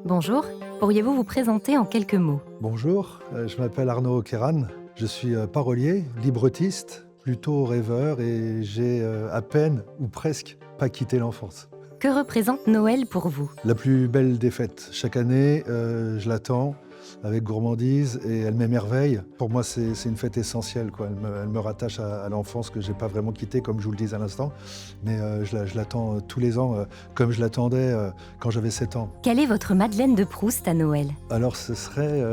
Bonjour, pourriez-vous vous présenter en quelques mots? Bonjour, je m'appelle Arnaud Kéran, je suis parolier, librettiste, plutôt rêveur et j'ai à peine ou presque pas quitté l'enfance. Que représente Noël pour vous? La plus belle des fêtes. Chaque année, je l'attends avec gourmandise et elle m'émerveille. Pour moi, c'est une fête essentielle, quoi. Elle me rattache à l'enfance que j'ai pas vraiment quittée, comme je vous le disais à l'instant. Mais je l'attends tous les ans, comme je l'attendais quand j'avais 7 ans. Quelle est votre Madeleine de Proust à Noël? Alors, ce serait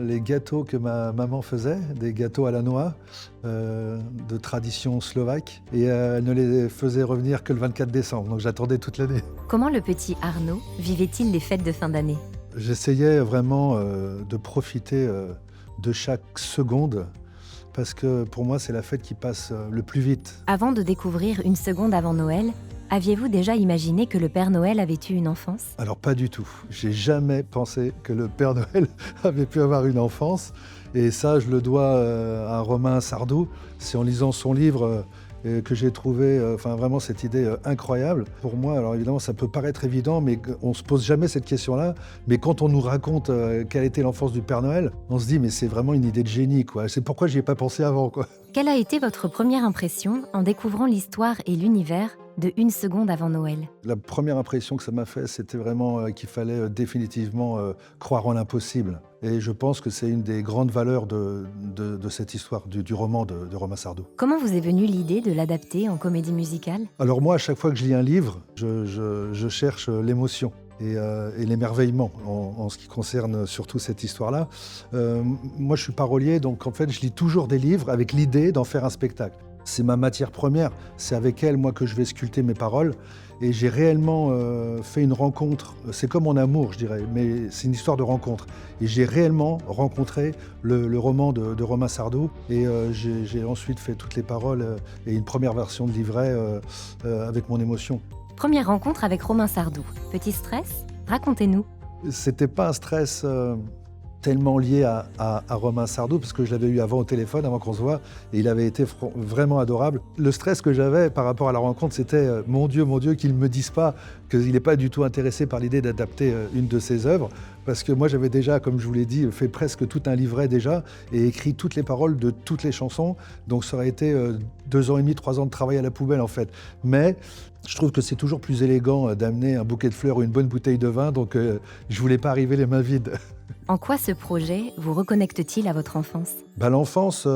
les gâteaux que ma maman faisait, des gâteaux à la noix, de tradition slovaque. Et elle ne les faisait revenir que le 24 décembre, donc j'attendais toute l'année. Comment le petit Arnaud vivait-il les fêtes de fin d'année? J'essayais vraiment de profiter de chaque seconde, parce que pour moi, c'est la fête qui passe le plus vite. Avant de découvrir Une seconde avant Noël, aviez-vous déjà imaginé que le Père Noël avait eu une enfance? Alors pas du tout. J'ai jamais pensé que le Père Noël avait pu avoir une enfance. Et ça, je le dois à Romain Sardou. C'est en lisant son livre que j'ai trouvé vraiment cette idée incroyable. Pour moi, alors évidemment, ça peut paraître évident, mais on ne se pose jamais cette question-là. Mais quand on nous raconte quelle était l'enfance du Père Noël, on se dit, mais c'est vraiment une idée de génie, quoi. C'est pourquoi j'y ai pas pensé avant, quoi. Quelle a été votre première impression en découvrant l'histoire et l'univers de Une seconde avant Noël? La première impression que ça m'a fait, c'était vraiment qu'il fallait définitivement croire en l'impossible. Et je pense que c'est une des grandes valeurs de cette histoire, du roman de Romain Sardou. Comment vous est venue l'idée de l'adapter en comédie musicale? Alors moi, à chaque fois que je lis un livre, je cherche l'émotion et l'émerveillement en ce qui concerne surtout cette histoire-là. Moi, je suis parolier, donc en fait, je lis toujours des livres avec l'idée d'en faire un spectacle. C'est ma matière première, c'est avec elle, moi, que je vais sculpter mes paroles. Et j'ai réellement fait une rencontre, c'est comme en amour, je dirais, mais c'est une histoire de rencontre. Et j'ai réellement rencontré le roman de Romain Sardou. Et j'ai ensuite fait toutes les paroles et une première version de livret avec mon émotion. Première rencontre avec Romain Sardou. Petit stress? Racontez-nous. C'était pas un stress tellement lié à Romain Sardou, parce que je l'avais eu avant au téléphone, avant qu'on se voit, et il avait été vraiment adorable. Le stress que j'avais par rapport à la rencontre, c'était mon Dieu, qu'ils ne me disent pas qu'il n'est pas du tout intéressé par l'idée d'adapter une de ses œuvres, parce que moi j'avais déjà, comme je vous l'ai dit, fait presque tout un livret déjà, et écrit toutes les paroles de toutes les chansons, donc ça aurait été 2 ans et demi, 3 ans de travail à la poubelle en fait. Mais je trouve que c'est toujours plus élégant d'amener un bouquet de fleurs ou une bonne bouteille de vin, donc je voulais pas arriver les mains vides. En quoi ce projet vous reconnecte-t-il à votre enfance? L'enfance,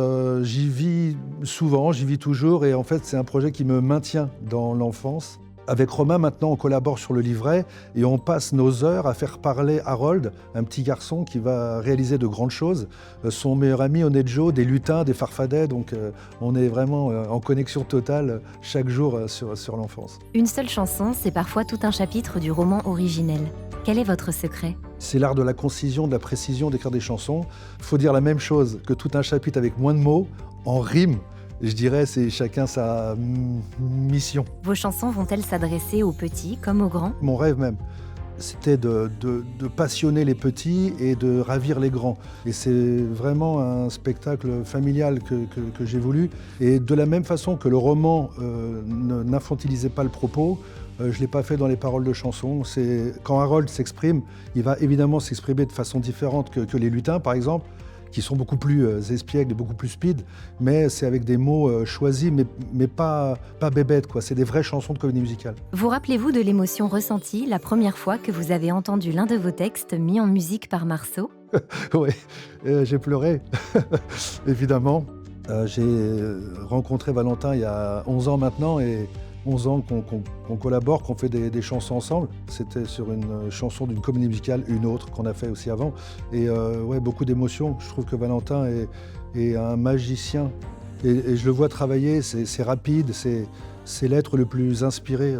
j'y vis souvent, j'y vis toujours, et en fait c'est un projet qui me maintient dans l'enfance. Avec Romain, maintenant, on collabore sur le livret et on passe nos heures à faire parler Harold, un petit garçon qui va réaliser de grandes choses. Son meilleur ami, Onejo, des lutins, des farfadets, donc on est vraiment en connexion totale chaque jour sur l'enfance. Une seule chanson, c'est parfois tout un chapitre du roman originel. Quel est votre secret? C'est l'art de la concision, de la précision d'écrire des chansons. Il faut dire la même chose que tout un chapitre avec moins de mots, en rime. Je dirais, c'est chacun sa mission. Vos chansons vont-elles s'adresser aux petits comme aux grands? Mon rêve même, c'était de passionner les petits et de ravir les grands. Et c'est vraiment un spectacle familial que j'ai voulu. Et de la même façon que le roman n'infantilisait pas le propos, je ne l'ai pas fait dans les paroles de chansons. Quand Harold s'exprime, il va évidemment s'exprimer de façon différente que les lutins, par exemple, qui sont beaucoup plus espiègles et beaucoup plus speed, mais c'est avec des mots choisis, mais pas bébêtes, quoi. C'est des vraies chansons de comédie musicale. Vous rappelez-vous de l'émotion ressentie la première fois que vous avez entendu l'un de vos textes mis en musique par Marceau? Oui, j'ai pleuré, évidemment. J'ai rencontré Valentin il y a 11 ans maintenant, et 11 ans qu'on collabore, qu'on fait des chansons ensemble. C'était sur une chanson d'une comédie musicale, une autre qu'on a fait aussi avant. Et ouais, beaucoup d'émotions. Je trouve que Valentin est un magicien. Et je le vois travailler, c'est rapide, c'est l'être le plus inspiré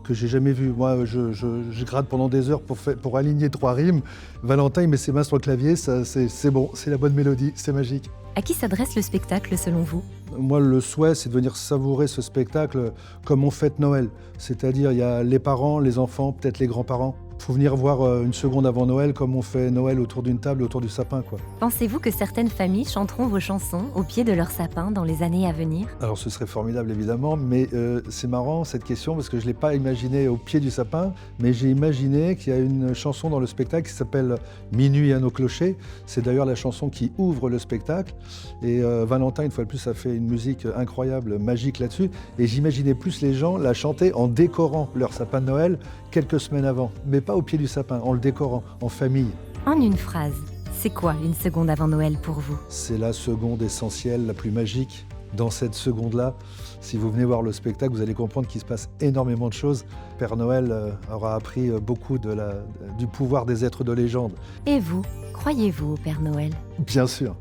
que j'ai jamais vu. Moi, je gratte pendant des heures pour aligner 3 rimes. Valentin, il met ses mains sur le clavier, c'est bon, c'est la bonne mélodie, c'est magique. À qui s'adresse le spectacle selon vous? Moi, le souhait, c'est de venir savourer ce spectacle comme on fête Noël. C'est-à-dire, il y a les parents, les enfants, peut-être les grands-parents. Faut venir voir une seconde avant Noël comme on fait Noël autour d'une table, autour du sapin, quoi. Pensez-vous que certaines familles chanteront vos chansons au pied de leur sapin dans les années à venir? Alors ce serait formidable évidemment, mais c'est marrant cette question parce que je ne l'ai pas imaginé au pied du sapin, mais j'ai imaginé qu'il y a une chanson dans le spectacle qui s'appelle Minuit à nos clochers. C'est d'ailleurs la chanson qui ouvre le spectacle. Et Valentin, une fois de plus, a fait une musique incroyable, magique là-dessus. Et j'imaginais plus les gens la chanter en décorant leur sapin de Noël quelques semaines avant, mais pas au pied du sapin, en le décorant, en famille. En une phrase, c'est quoi une seconde avant Noël pour vous? C'est la seconde essentielle, la plus magique. Dans cette seconde-là, si vous venez voir le spectacle, vous allez comprendre qu'il se passe énormément de choses. Père Noël aura appris beaucoup du pouvoir des êtres de légende. Et vous, croyez-vous au Père Noël? Bien sûr,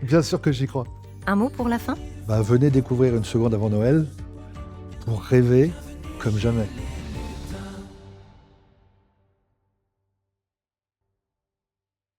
bien sûr que j'y crois. Un mot pour la fin? Venez découvrir une seconde avant Noël pour rêver comme jamais.